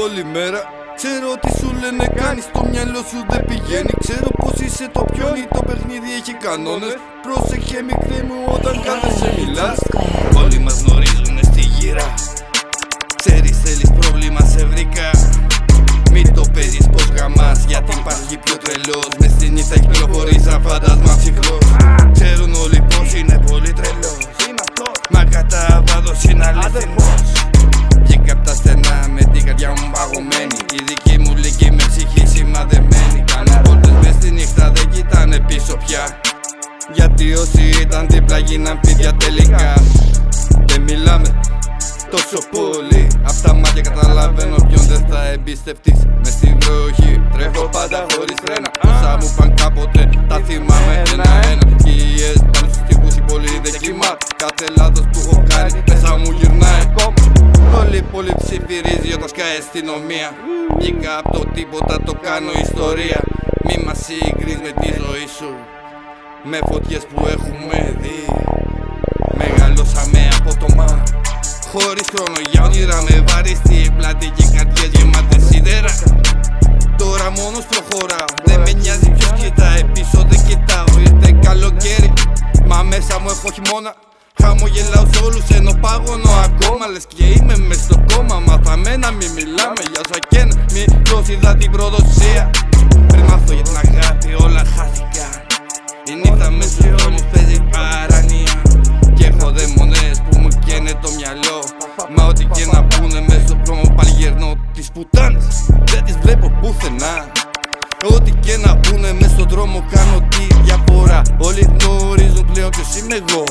όλη μέρα. Ξέρω τι σου λένε κάνεις, το μυαλό σου δεν πηγαίνει. Ξέρω πως είσαι το πιόνι, το παιχνίδι έχει κανόνες. Πρόσεχε μικρή μου όταν κάθεσαι μιλάς. Όλοι μας γνωρίζουνε στη γύρα. Ξέρεις θέλεις πρόβλημα, σε βρήκα. Μην το παίζεις πως γαμάς, γιατί υπάρχει πιο τρελός. Μες στη νύχτα έχει πληροφορείς σαν φάντασμα ψυχρός. Ξέρουν όλοι πως είναι πολύ τρελός, μα κατά βάδος είναι αληθινός. Βγήκα απ' τα στενά με την καρδιά μου παγωμένη. Η δική μου λίγη με ψυχή σημαδεμένη. Κάνουν βόλτες μες στη νύχτα, δεν κοιτάνε πίσω πια. Γιατί όσοι ήταν δίπλα γίναν φίδια τελικά. Δεν μιλάμε τόσο πολύ, απ' τα μάτια καταλαβαίνω ποιον δεν θα εμπιστευτείς. Μες στη βροχή τρέχω πάντα χωρίς φρένα. Όσα μου παν κάποτε τα θυμάμαι ένα-ένα. Σκιές πάνω στους τοίχους, η πόλη δεν κοιμάται. Κάθε λάθος που έχω κάνει μέσα μου γυρνάει. Όλη η πόλη ψιθυρίζει όταν σκάει αστυνομία. Βγήκα απ' το τίποτα, το κάνω ιστορία. Μη μας συγκρίνεις με τη ζωή σου, με φωτιές που έχουμε δει. Μεγαλώσαμε απότομα, χωρίς χρόνο για όνειρα, με βαρύστη πλάτη και καρδιές γεμάτες σίδερα. Τώρα μόνος προχωράω, δεν με νοιάζει ποιος κοιτάει πίσω, δεν κοιτάω. Ήρθε καλοκαίρι, μα μέσα μου έχω χειμώνα. Χαμογελάω σε όλους ενώ πάγωνω ακόμα. Λες και είμαι μες στο κόμμα, μαθαμένα μη μιλάμε για όσα κι ένα. Μικρός είδα την προδοσία, πριν μάθω για την αγάπη όλα χάθηκαν. Η νύχτα μες στους δρόμους παίζει παράνοια. Κι έχω δαίμονες που μου καίνε το μυαλό. Μα ό,τι και να πούνε μες στο δρόμο πάλι γερνώ. Τις πουτάνες δεν τις βλέπω πουθενά. Ό,τι και να πούνε μες στον δρόμο κάνω τη διαφορά. Όλοι γνωρίζουν πλέον ποιος είμαι εγώ.